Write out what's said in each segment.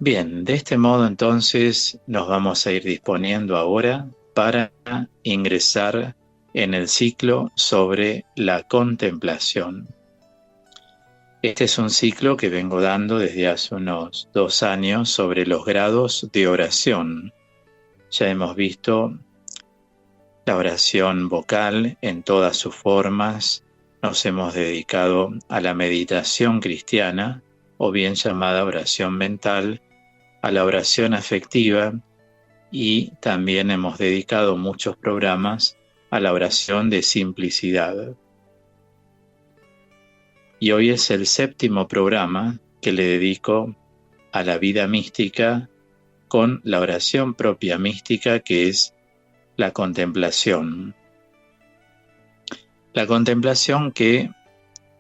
Bien, de este modo entonces nos vamos a ir disponiendo ahora para ingresar en el ciclo sobre la contemplación. Este es un ciclo que vengo dando desde hace unos 2 años sobre los grados de oración. Ya hemos visto la oración vocal en todas sus formas, nos hemos dedicado a la meditación cristiana, o bien llamada oración mental, a la oración afectiva, y también hemos dedicado muchos programas a la oración de simplicidad. Y hoy es el 7º programa que le dedico a la vida mística con la oración propia mística, que es la contemplación. La contemplación que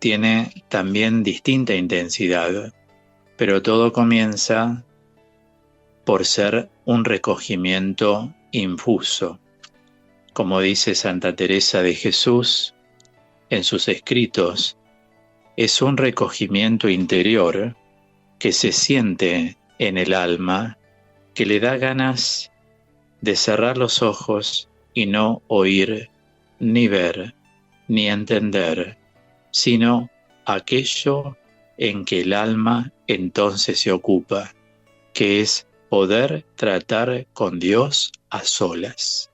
tiene también distinta intensidad, pero todo comienza por ser un recogimiento infuso. Como dice Santa Teresa de Jesús en sus escritos, es un recogimiento interior que se siente en el alma, que le da ganas de cerrar los ojos y no oír, ni ver, ni entender, sino aquello en que el alma entonces se ocupa, que es poder tratar con Dios a solas.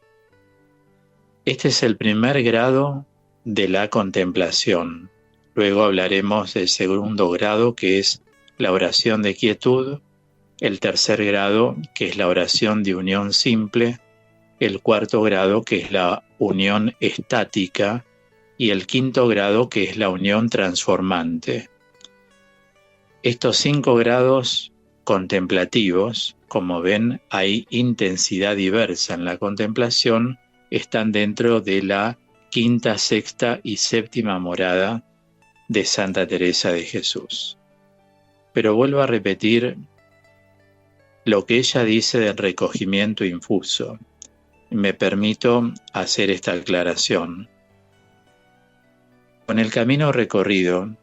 Este es el primer grado de la contemplación. Luego hablaremos del segundo grado, que es la oración de quietud, el tercer grado, que es la oración de unión simple, el cuarto grado, que es la unión estática, y el quinto grado, que es la unión transformante. Estos 5 grados contemplativos, como ven, hay intensidad diversa en la contemplación, están dentro de la 5ª, 6ª y 7ª morada de Santa Teresa de Jesús. Pero vuelvo a repetir lo que ella dice del recogimiento infuso. Me permito hacer esta aclaración. Con el camino recorrido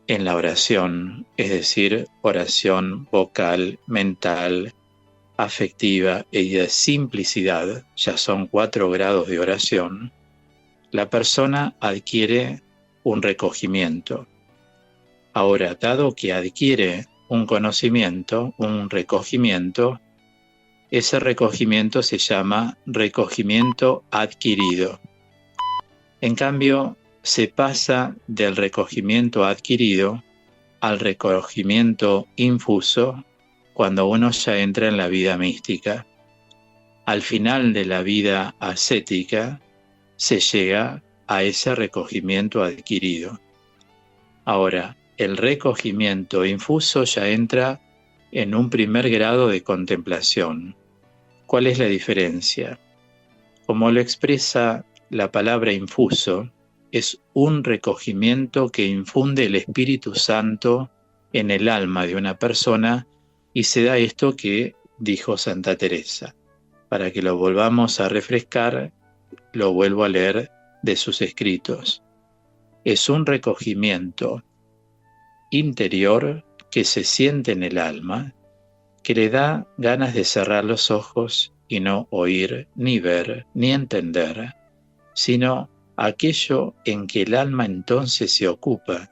en la oración, es decir, oración vocal, mental, afectiva y de simplicidad, ya son 4 grados de oración, la persona adquiere un recogimiento. Ahora, dado que adquiere un conocimiento, un recogimiento, ese recogimiento se llama recogimiento adquirido. En cambio, se pasa del recogimiento adquirido al recogimiento infuso cuando uno ya entra en la vida mística. Al final de la vida ascética se llega a ese recogimiento adquirido. Ahora, el recogimiento infuso ya entra en un primer grado de contemplación. ¿Cuál es la diferencia? Como lo expresa la palabra infuso, es un recogimiento que infunde el Espíritu Santo en el alma de una persona, y se da esto que dijo Santa Teresa. Para que lo volvamos a refrescar, lo vuelvo a leer de sus escritos. Es un recogimiento interior que se siente en el alma, que le da ganas de cerrar los ojos y no oír, ni ver, ni entender, sino aquello en que el alma entonces se ocupa,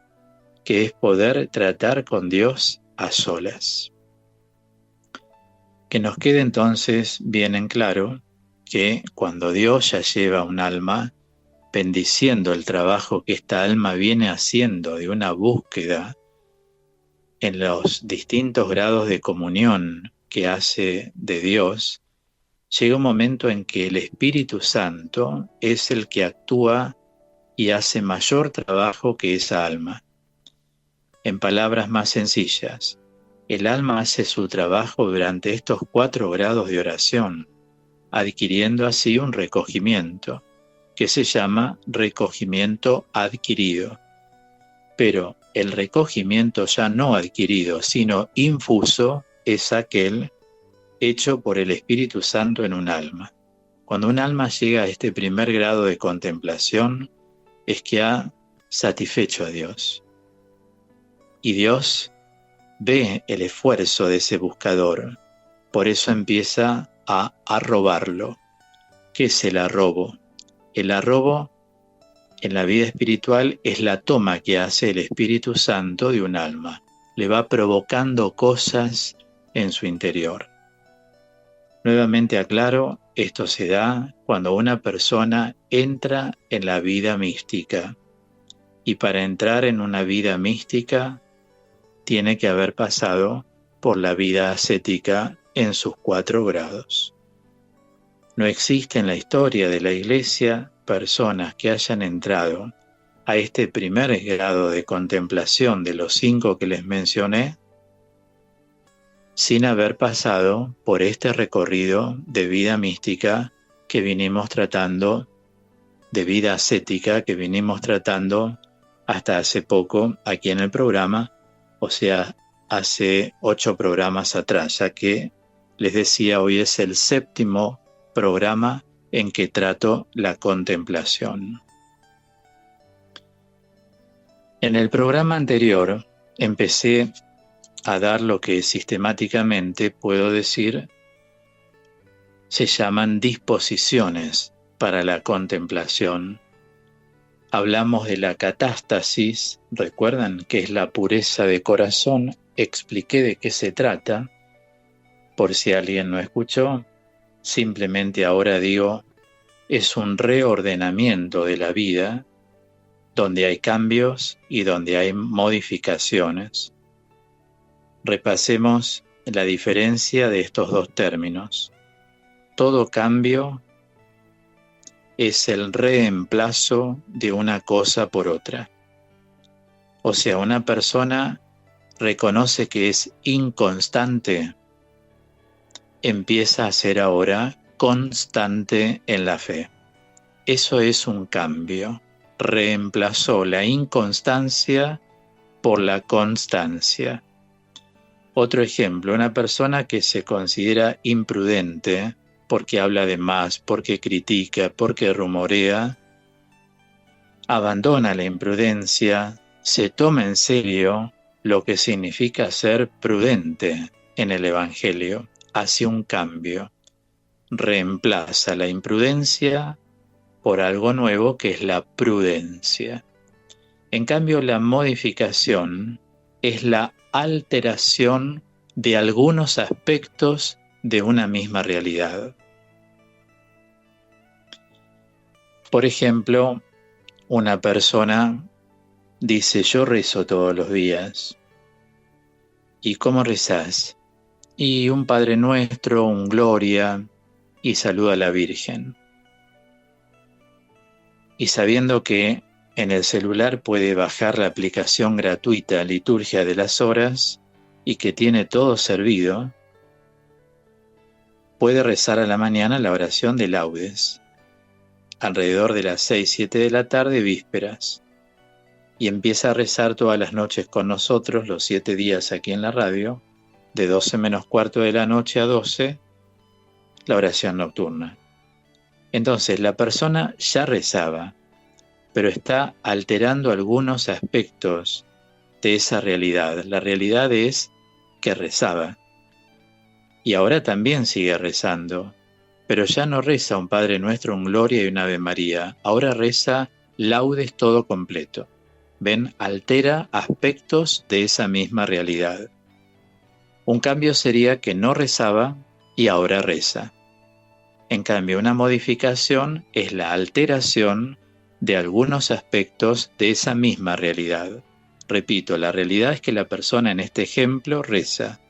que es poder tratar con Dios a solas. Que nos quede entonces bien en claro que cuando Dios ya lleva un alma, bendiciendo el trabajo que esta alma viene haciendo de una búsqueda en los distintos grados de comunión que hace de Dios, llega un momento en que el Espíritu Santo es el que actúa y hace mayor trabajo que esa alma. En palabras más sencillas, el alma hace su trabajo durante estos 4 grados de oración, adquiriendo así un recogimiento, que se llama recogimiento adquirido. Pero el recogimiento ya no adquirido, sino infuso, es aquel hecho por el Espíritu Santo en un alma. Cuando un alma llega a este primer grado de contemplación, es que ha satisfecho a Dios. Y Dios ve el esfuerzo de ese buscador. Por eso empieza a arrobarlo. ¿Qué es el arrobo? El arrobo en la vida espiritual es la toma que hace el Espíritu Santo de un alma. Le va provocando cosas en su interior. Nuevamente aclaro, esto se da cuando una persona entra en la vida mística. Y para entrar en una vida mística, tiene que haber pasado por la vida ascética en sus 4 grados. No existe en la historia de la Iglesia personas que hayan entrado a este primer grado de contemplación de los 5 que les mencioné sin haber pasado por este recorrido de vida mística que vinimos tratando, de vida ascética que vinimos tratando hasta hace poco aquí en el programa, o sea, hace 8 programas atrás, ya que les decía, hoy es el 7º programa en que trato la contemplación. En el programa anterior empecé a dar lo que sistemáticamente puedo decir se llaman disposiciones para la contemplación. Hablamos de la catástasis, recuerdan que es la pureza de corazón, expliqué de qué se trata, por si alguien no escuchó, simplemente ahora digo, es un reordenamiento de la vida, donde hay cambios y donde hay modificaciones. Repasemos la diferencia de estos 2 términos. Todo cambio es el reemplazo de una cosa por otra. O sea, una persona reconoce que es inconstante, empieza a ser ahora constante en la fe. Eso es un cambio. Reemplazó la inconstancia por la constancia. Otro ejemplo, una persona que se considera imprudente porque habla de más, porque critica, porque rumorea, abandona la imprudencia, se toma en serio lo que significa ser prudente en el Evangelio, hace un cambio, reemplaza la imprudencia por algo nuevo que es la prudencia. En cambio, la modificación es la alteración de algunos aspectos de una misma realidad. Por ejemplo, una persona dice, yo rezo todos los días. ¿Y cómo rezás? Y un Padre Nuestro, un Gloria, y saluda a la Virgen. Y sabiendo que en el celular puede bajar la aplicación gratuita Liturgia de las Horas y que tiene todo servido, puede rezar a la mañana la oración de laudes, alrededor de las 6-7 de la tarde, vísperas, y empieza a rezar todas las noches con nosotros, los 7 días aquí en la radio, de 12 menos cuarto de la noche a 12, la oración nocturna. Entonces la persona ya rezaba, pero está alterando algunos aspectos de esa realidad. La realidad es que rezaba. Y ahora también sigue rezando, pero ya no reza un Padre Nuestro, un Gloria y un Ave María. Ahora reza laudes todo completo. ¿Ven? Altera aspectos de esa misma realidad. Un cambio sería que no rezaba y ahora reza. En cambio, una modificación es la alteración de algunos aspectos de esa misma realidad. Repito, la realidad es que la persona en este ejemplo reza,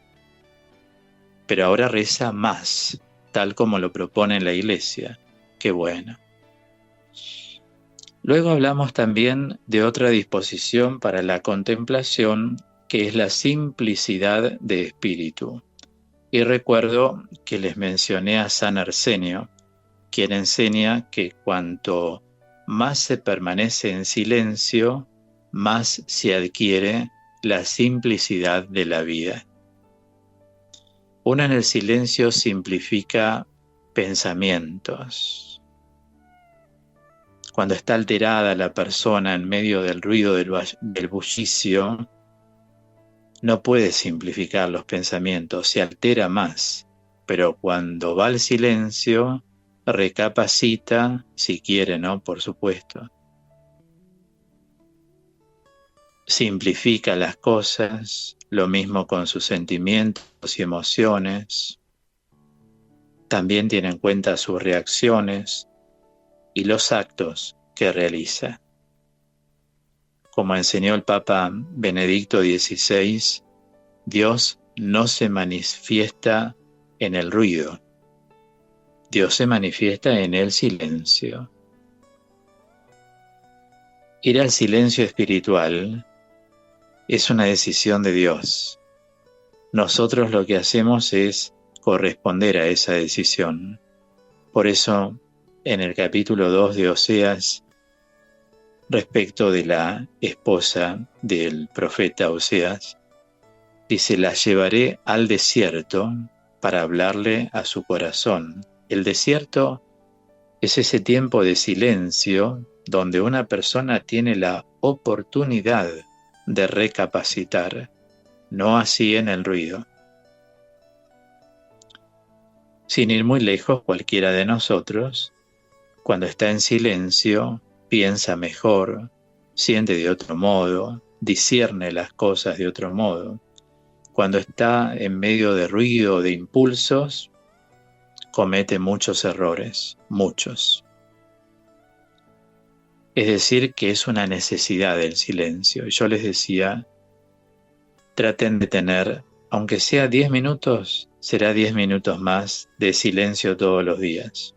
pero ahora reza más, tal como lo propone la Iglesia. ¡Qué bueno! Luego hablamos también de otra disposición para la contemplación, que es la simplicidad de espíritu. Y recuerdo que les mencioné a San Arsenio, quien enseña que cuanto más se permanece en silencio, más se adquiere la simplicidad de la vida. Uno en el silencio simplifica pensamientos. Cuando está alterada la persona en medio del ruido del bullicio, no puede simplificar los pensamientos, se altera más, pero cuando va al silencio, recapacita, si quiere, ¿no? Por supuesto. Simplifica las cosas, lo mismo con sus sentimientos y emociones. También tiene en cuenta sus reacciones y los actos que realiza. Como enseñó el Papa Benedicto XVI, Dios no se manifiesta en el ruido, Dios se manifiesta en el silencio. Ir al silencio espiritual es una decisión de Dios. Nosotros lo que hacemos es corresponder a esa decisión. Por eso, en el capítulo 2 de Oseas, respecto de la esposa del profeta Oseas, dice: la llevaré al desierto para hablarle a su corazón. El desierto es ese tiempo de silencio donde una persona tiene la oportunidad de recapacitar, no así en el ruido. Sin ir muy lejos, cualquiera de nosotros, cuando está en silencio, piensa mejor, siente de otro modo, discierne las cosas de otro modo. Cuando está en medio de ruido, de impulsos, comete muchos errores, muchos. Es decir, que es una necesidad del silencio. Yo les decía, traten de tener, aunque sea 10 minutos, será 10 minutos más de silencio todos los días.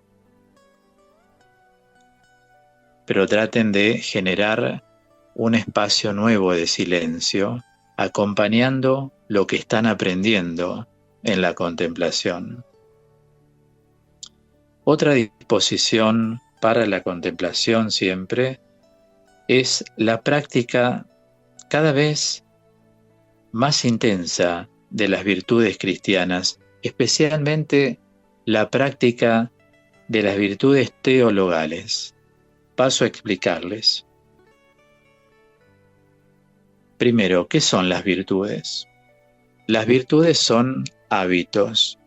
Pero traten de generar un espacio nuevo de silencio, acompañando lo que están aprendiendo en la contemplación. Otra disposición para la contemplación siempre es la práctica cada vez más intensa de las virtudes cristianas, especialmente la práctica de las virtudes teologales. Paso a explicarles. Primero, ¿qué son las virtudes? Las virtudes son hábitos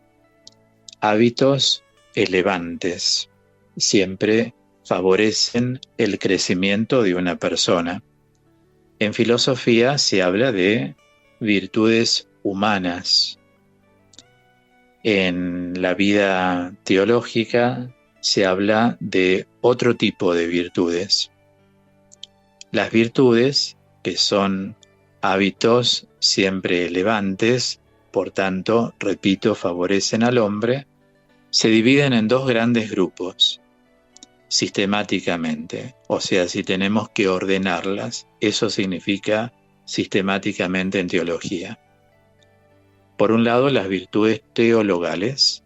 elevantes. Siempre favorecen el crecimiento de una persona. En filosofía se habla de virtudes humanas. En la vida teológica se habla de otro tipo de virtudes. Las virtudes, que son hábitos siempre elevantes, por tanto, repito, favorecen al hombre, se dividen en dos grandes grupos, sistemáticamente. O sea, si tenemos que ordenarlas, eso significa sistemáticamente en teología. Por un lado, las virtudes teologales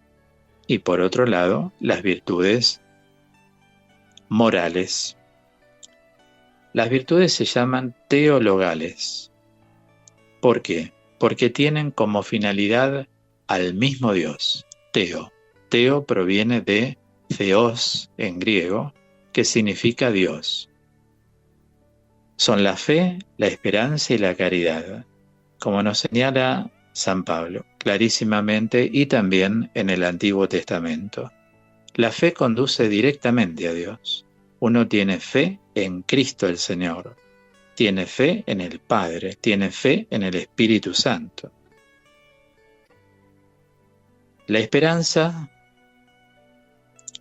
y por otro lado, las virtudes morales. Las virtudes se llaman teologales. ¿Por qué? Porque tienen como finalidad al mismo Dios, Teo. Teo proviene de Theos en griego, que significa Dios. Son la fe, la esperanza y la caridad, como nos señala San Pablo clarísimamente y también en el Antiguo Testamento. La fe conduce directamente a Dios. Uno tiene fe en Cristo el Señor, tiene fe en el Padre, tiene fe en el Espíritu Santo. La esperanza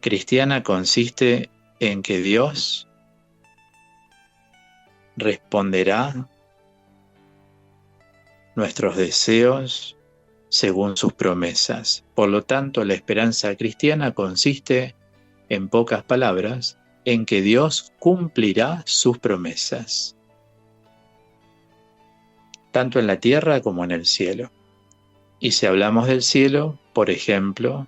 cristiana consiste en que Dios responderá nuestros deseos según sus promesas. Por lo tanto, la esperanza cristiana consiste, en pocas palabras, en que Dios cumplirá sus promesas, tanto en la tierra como en el cielo. Y si hablamos del cielo, por ejemplo,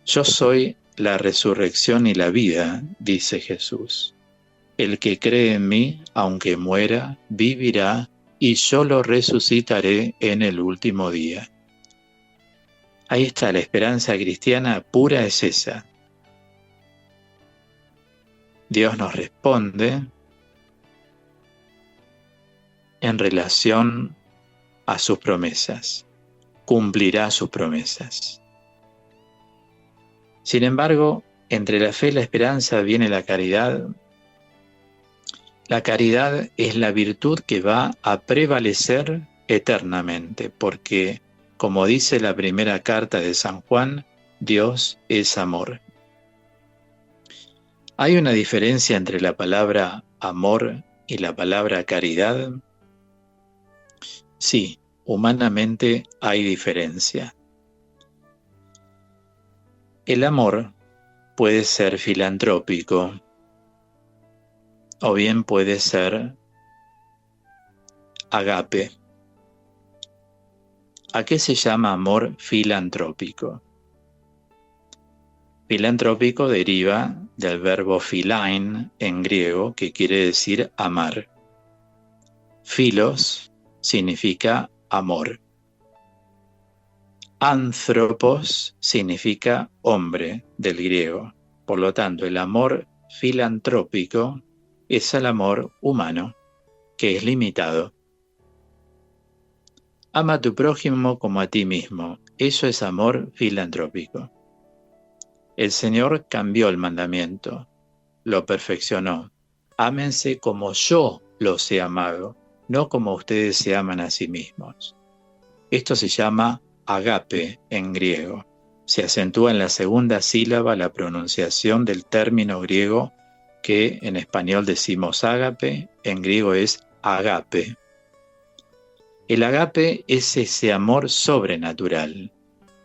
yo soy la resurrección y la vida, dice Jesús. El que cree en mí, aunque muera, vivirá, y yo lo resucitaré en el último día. Ahí está, la esperanza cristiana pura es esa. Dios nos responde en relación a sus promesas, cumplirá sus promesas. Sin embargo, entre la fe y la esperanza viene la caridad. La caridad es la virtud que va a prevalecer eternamente, porque, como dice la primera carta de San Juan, Dios es amor. ¿Hay una diferencia entre la palabra amor y la palabra caridad? Sí, humanamente hay diferencia. El amor puede ser filantrópico o bien puede ser agape. ¿A qué se llama amor filantrópico? Filantrópico deriva del verbo philein en griego, que quiere decir amar. Philos significa amor. Anthropos significa hombre del griego. Por lo tanto, el amor filantrópico es el amor humano, que es limitado. Ama a tu prójimo como a ti mismo. Eso es amor filantrópico. El Señor cambió el mandamiento, lo perfeccionó. Ámense como yo los he amado, no como ustedes se aman a sí mismos. Esto se llama agape en griego. Se acentúa en la segunda sílaba la pronunciación del término griego que en español decimos ágape, en griego es agape. El agape es ese amor sobrenatural,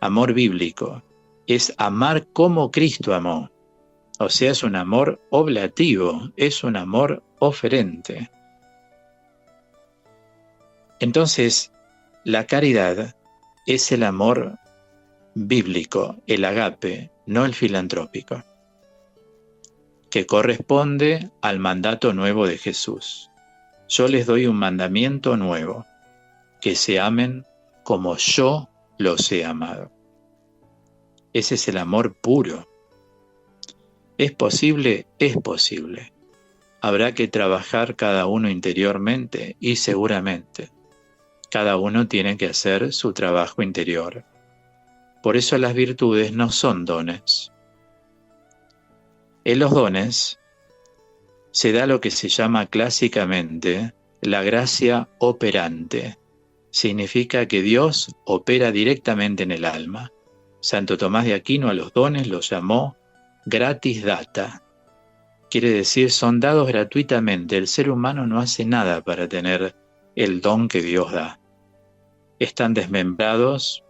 amor bíblico. Es amar como Cristo amó. O sea, es un amor oblativo, es un amor oferente. Entonces, la caridad es el amor bíblico, el agape, no el filantrópico, que corresponde al mandato nuevo de Jesús. Yo les doy un mandamiento nuevo, que se amen como yo los he amado. Ese es el amor puro. ¿Es posible? Es posible. Habrá que trabajar cada uno interiormente y seguramente. Cada uno tiene que hacer su trabajo interior. Por eso las virtudes no son dones. En los dones se da lo que se llama clásicamente la gracia operante. Significa que Dios opera directamente en el alma. Santo Tomás de Aquino a los dones los llamó gratis data. Quiere decir, son dados gratuitamente. El ser humano no hace nada para tener el don que Dios da. Están desmembrados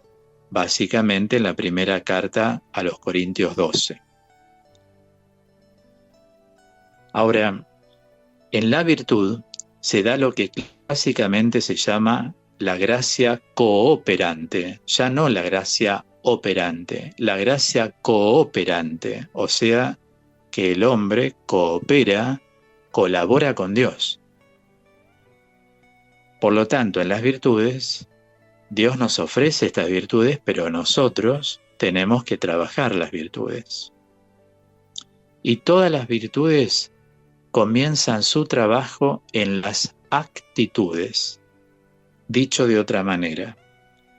básicamente en la primera carta a los Corintios 12. Ahora, en la virtud se da lo que clásicamente se llama la gracia cooperante, ya no la gracia operante, la gracia cooperante, o sea, que el hombre coopera, colabora con Dios. Por lo tanto, en las virtudes, Dios nos ofrece estas virtudes, pero nosotros tenemos que trabajar las virtudes. Y todas las virtudes comienzan su trabajo en las actitudes. Dicho de otra manera,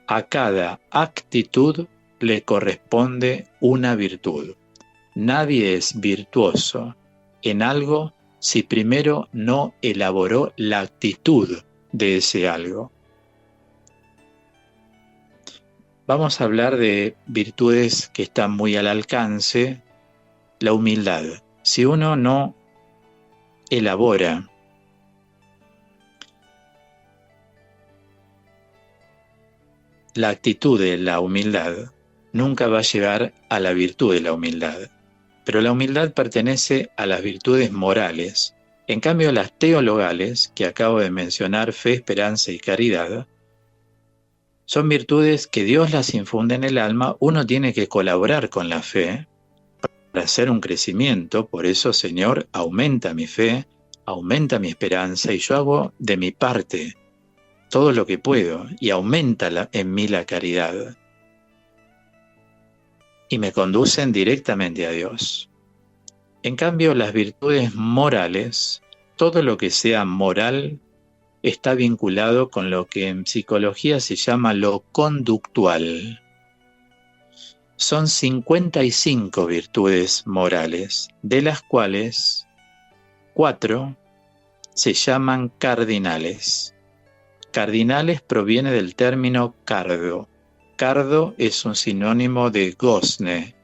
a cada actitud le corresponde una virtud. Nadie es virtuoso en algo si primero no elaboró la actitud de ese algo. Vamos a hablar de virtudes que están muy al alcance. La humildad. Si uno no elabora la actitud de la humildad, nunca va a llegar a la virtud de la humildad. Pero la humildad pertenece a las virtudes morales. En cambio, las teologales, que acabo de mencionar, fe, esperanza y caridad, son virtudes que Dios las infunde en el alma. Uno tiene que colaborar con la fe para hacer un crecimiento. Por eso, Señor, aumenta mi fe, aumenta mi esperanza, y yo hago de mi parte todo lo que puedo, y aumenta en mí la caridad. Y me conducen directamente a Dios. En cambio, las virtudes morales, todo lo que sea moral, está vinculado con lo que en psicología se llama lo conductual. Son 55 virtudes morales, de las cuales 4 se llaman cardinales. Cardinales proviene del término cardo. Cardo es un sinónimo de gozne,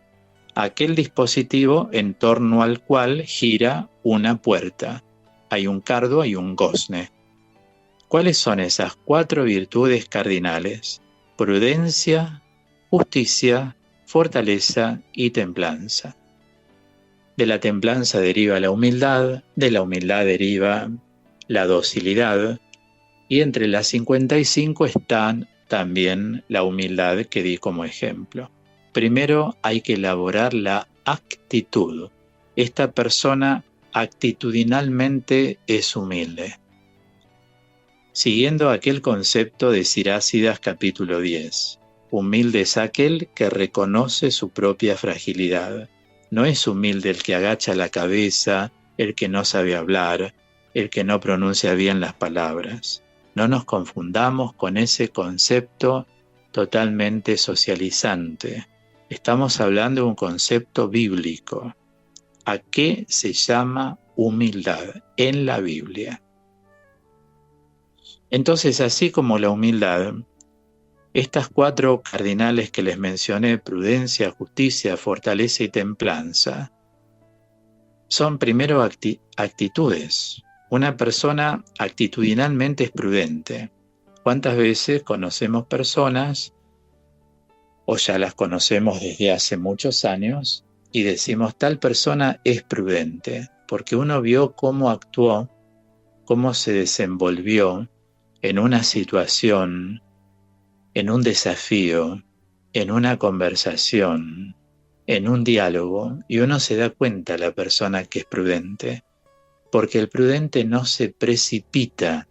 aquel dispositivo en torno al cual gira una puerta. Hay un cardo, hay un gozne. ¿Cuáles son esas 4 virtudes cardinales? Prudencia, justicia, fortaleza y templanza. De la templanza deriva la humildad, de la humildad deriva la docilidad, y entre las 55 están también la humildad que di como ejemplo. Primero hay que elaborar la actitud. Esta persona actitudinalmente es humilde. Siguiendo aquel concepto de Sirácidas capítulo 10. Humilde es aquel que reconoce su propia fragilidad. No es humilde el que agacha la cabeza, el que no sabe hablar, el que no pronuncia bien las palabras. No nos confundamos con ese concepto totalmente socializante. Estamos hablando de un concepto bíblico. ¿A qué se llama humildad en la Biblia? Entonces, así como la humildad, estas 4 cardinales que les mencioné, prudencia, justicia, fortaleza y templanza, son primero actitudes. Una persona actitudinalmente es prudente. ¿Cuántas veces conocemos personas, o ya las conocemos desde hace muchos años, y decimos tal persona es prudente? Porque uno vio cómo actuó, cómo se desenvolvió en una situación, en un desafío, en una conversación, en un diálogo, y uno se da cuenta la persona que es prudente, porque el prudente no se precipita.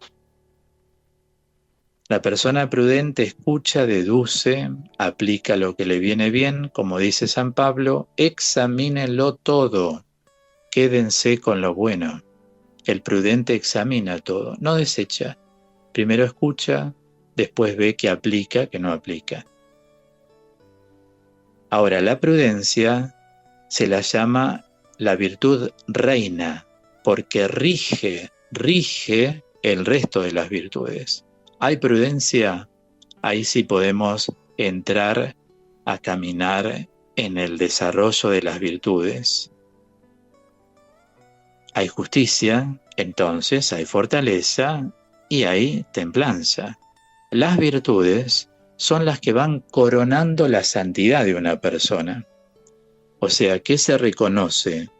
La persona prudente escucha, deduce, aplica lo que le viene bien, como dice San Pablo, examínenlo todo, quédense con lo bueno. El prudente examina todo, no desecha. Primero escucha, después ve que aplica, que no aplica. Ahora, la prudencia se la llama la virtud reina, porque rige el resto de las virtudes. ¿Hay prudencia? Ahí sí podemos entrar a caminar en el desarrollo de las virtudes. Hay justicia, entonces hay fortaleza y hay templanza. Las virtudes son las que van coronando la santidad de una persona. O sea, ¿qué se reconoce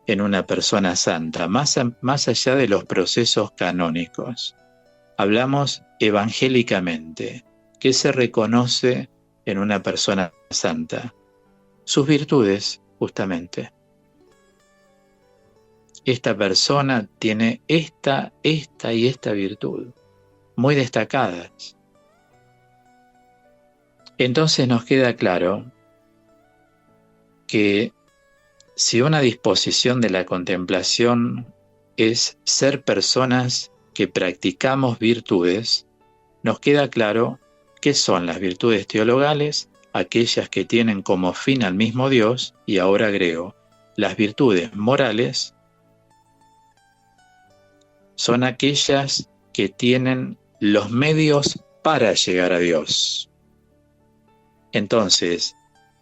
en una persona santa, más allá de los procesos canónicos? Hablamos evangélicamente. ¿Qué se reconoce en una persona santa? Sus virtudes, justamente. Esta persona tiene esta y esta virtud, muy destacadas. Entonces nos queda claro que si una disposición de la contemplación es ser personas que practicamos virtudes, nos queda claro qué son las virtudes teologales, aquellas que tienen como fin al mismo Dios, y ahora agrego, las virtudes morales son aquellas que tienen los medios para llegar a Dios. Entonces,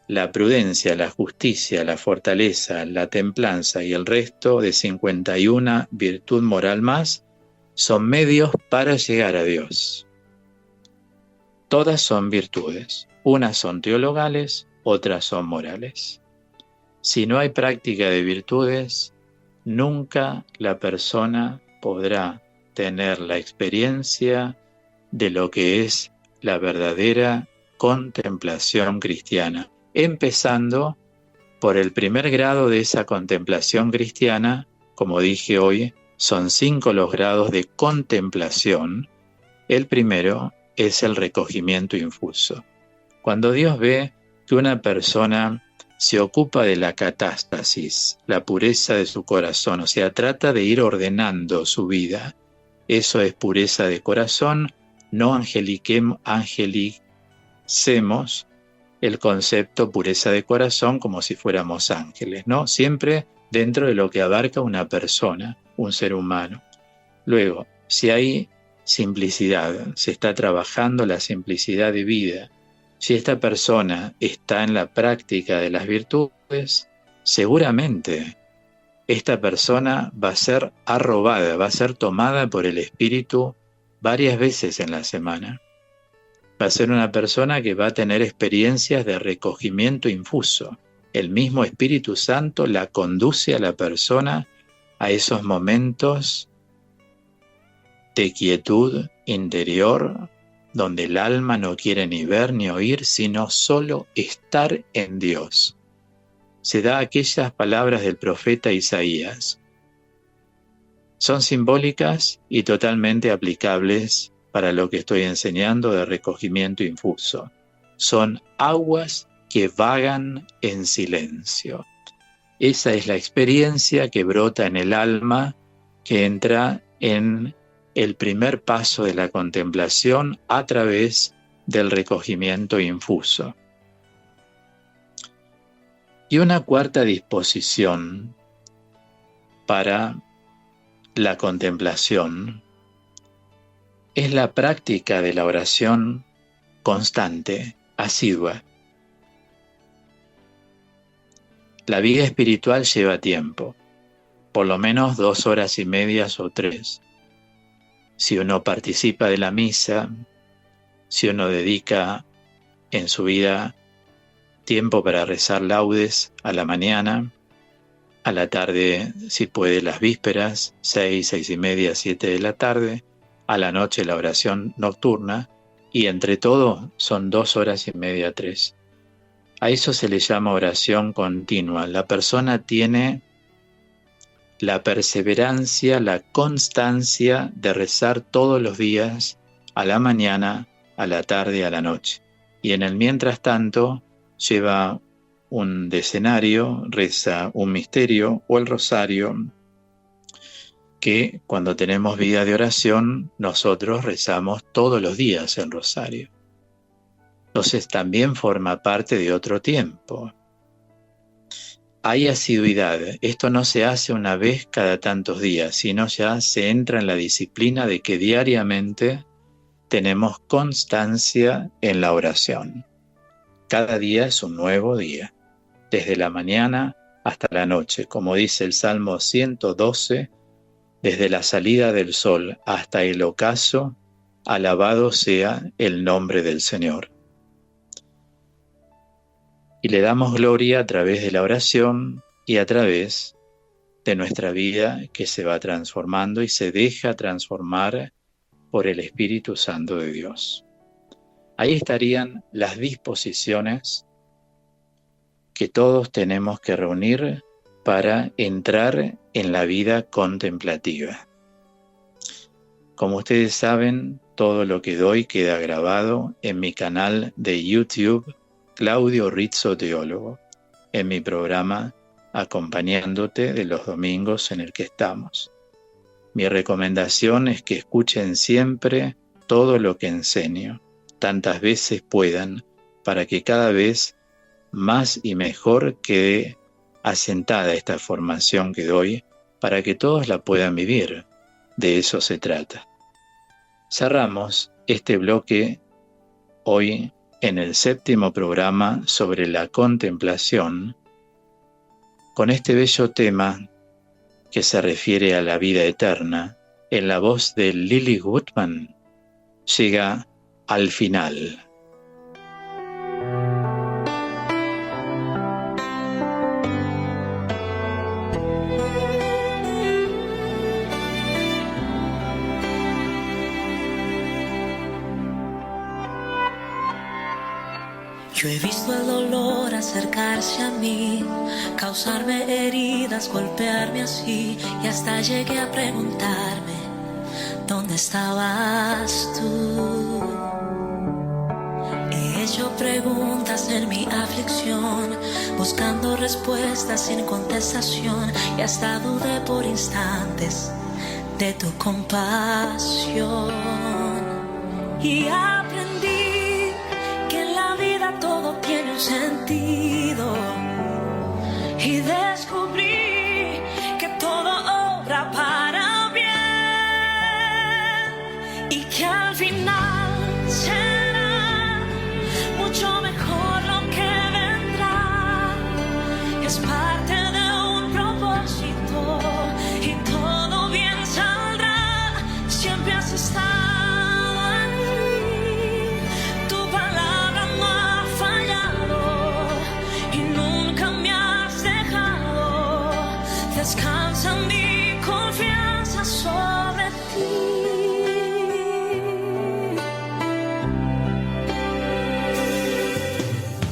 la prudencia, la justicia, la fortaleza, la templanza y el resto de 51 virtud moral más son medios para llegar a Dios. Todas son virtudes. Unas son teologales, otras son morales. Si no hay práctica de virtudes, nunca la persona podrá tener la experiencia de lo que es la verdadera contemplación cristiana, empezando por el primer grado de esa contemplación cristiana. Como dije hoy, son 5 los grados de contemplación. El primero es el recogimiento infuso. Cuando Dios ve que una persona se ocupa de la catástasis, la pureza de su corazón, o sea, trata de ir ordenando su vida, Eso es pureza de corazón. No angelicemos el concepto pureza de corazón como si fuéramos ángeles, ¿no? Siempre dentro de lo que abarca una persona, un ser humano. Luego, si hay simplicidad, se está trabajando la simplicidad de vida, si esta persona está en la práctica de las virtudes, seguramente esta persona va a ser arrobada, va a ser tomada por el Espíritu varias veces en la semana. Va a ser una persona que va a tener experiencias de recogimiento infuso. El mismo Espíritu Santo la conduce a la persona a esos momentos de quietud interior, donde el alma no quiere ni ver ni oír, sino solo estar en Dios. Se da aquellas palabras del profeta Isaías. Son simbólicas y totalmente aplicables para lo que estoy enseñando de recogimiento infuso. Son aguas que vagan en silencio. Esa es la experiencia que brota en el alma, que entra en el primer paso de la contemplación a través del recogimiento infuso. Y una cuarta disposición para la contemplación es la práctica de la oración constante, asidua. La vida espiritual lleva tiempo, por lo menos 2 horas y media o 3. Si uno participa de la misa, si uno dedica en su vida tiempo para rezar laudes a la mañana, a la tarde, si puede, las vísperas, 6, 6 y media, 7 de la tarde, a la noche la oración nocturna, y entre todo son 2 horas y media, 3. A eso se le llama oración continua. La persona tiene la perseverancia, la constancia de rezar todos los días, a la mañana, a la tarde, a la noche. Y en el mientras tanto, lleva un decenario, reza un misterio o el rosario, que cuando tenemos vida de oración, nosotros rezamos todos los días el rosario. Entonces también forma parte de otro tiempo. Hay asiduidad. Esto no se hace una vez cada tantos días, sino ya se entra en la disciplina de que diariamente tenemos constancia en la oración. Cada día es un nuevo día, desde la mañana hasta la noche. Como dice el Salmo 112, desde la salida del sol hasta el ocaso, alabado sea el nombre del Señor. Y le damos gloria a través de la oración y a través de nuestra vida que se va transformando y se deja transformar por el Espíritu Santo de Dios. Ahí estarían las disposiciones que todos tenemos que reunir para entrar en la vida contemplativa. Como ustedes saben, todo lo que doy queda grabado en mi canal de YouTube, Claudio Rizzo Teólogo, en mi programa Acompañándote de los domingos en el que estamos. Mi recomendación es que escuchen siempre todo lo que enseño, tantas veces puedan, para que cada vez más y mejor quede asentada esta formación que doy, para que todos la puedan vivir. De eso se trata. Cerramos este bloque hoy en el 7º programa sobre la contemplación, con este bello tema que se refiere a la vida eterna, en la voz de Lily Goodman, llega al final. Yo he visto el dolor acercarse a mí, causarme heridas, golpearme así, y hasta llegué a preguntarme, ¿dónde estabas tú? He hecho preguntas en mi aflicción, buscando respuestas sin contestación, y hasta dudé por instantes de tu compasión. Y aprendí que en la vida todo tiene un sentido. Y descubrí que todo obra para bien. Y que al final será mucho mejor lo que vendrá. Es parte de un propósito y todo bien saldrá. Siempre has estado aquí, tu palabra no ha fallado y nunca me has dejado. Descansa mi confianza sobre ti.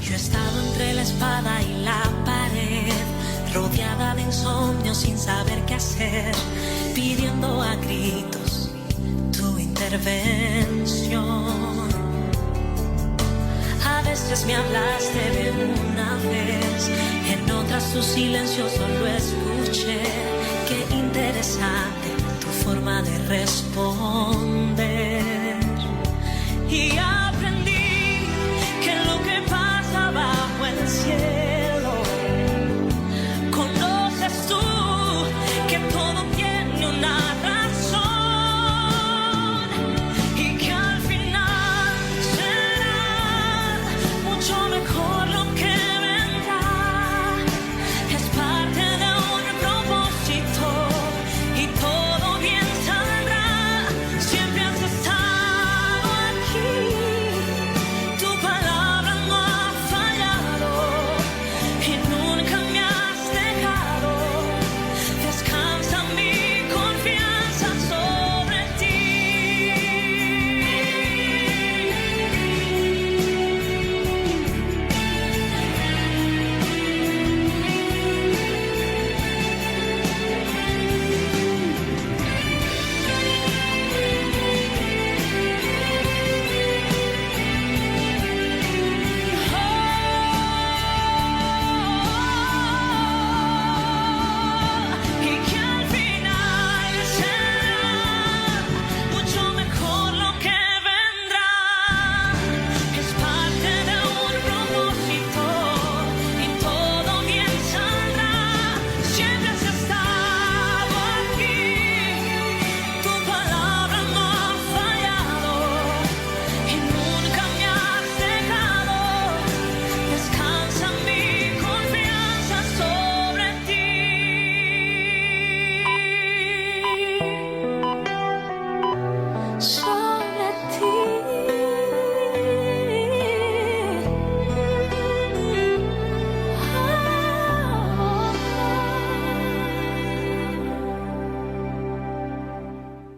Yo he estado entre la espada y la pared, rodeada de insomnio sin saber qué hacer, pidiendo a gritos tu intervención. A veces me hablaste de una vez, en otras tu silencio solo escuché. Qué interesante tu forma de responder. Y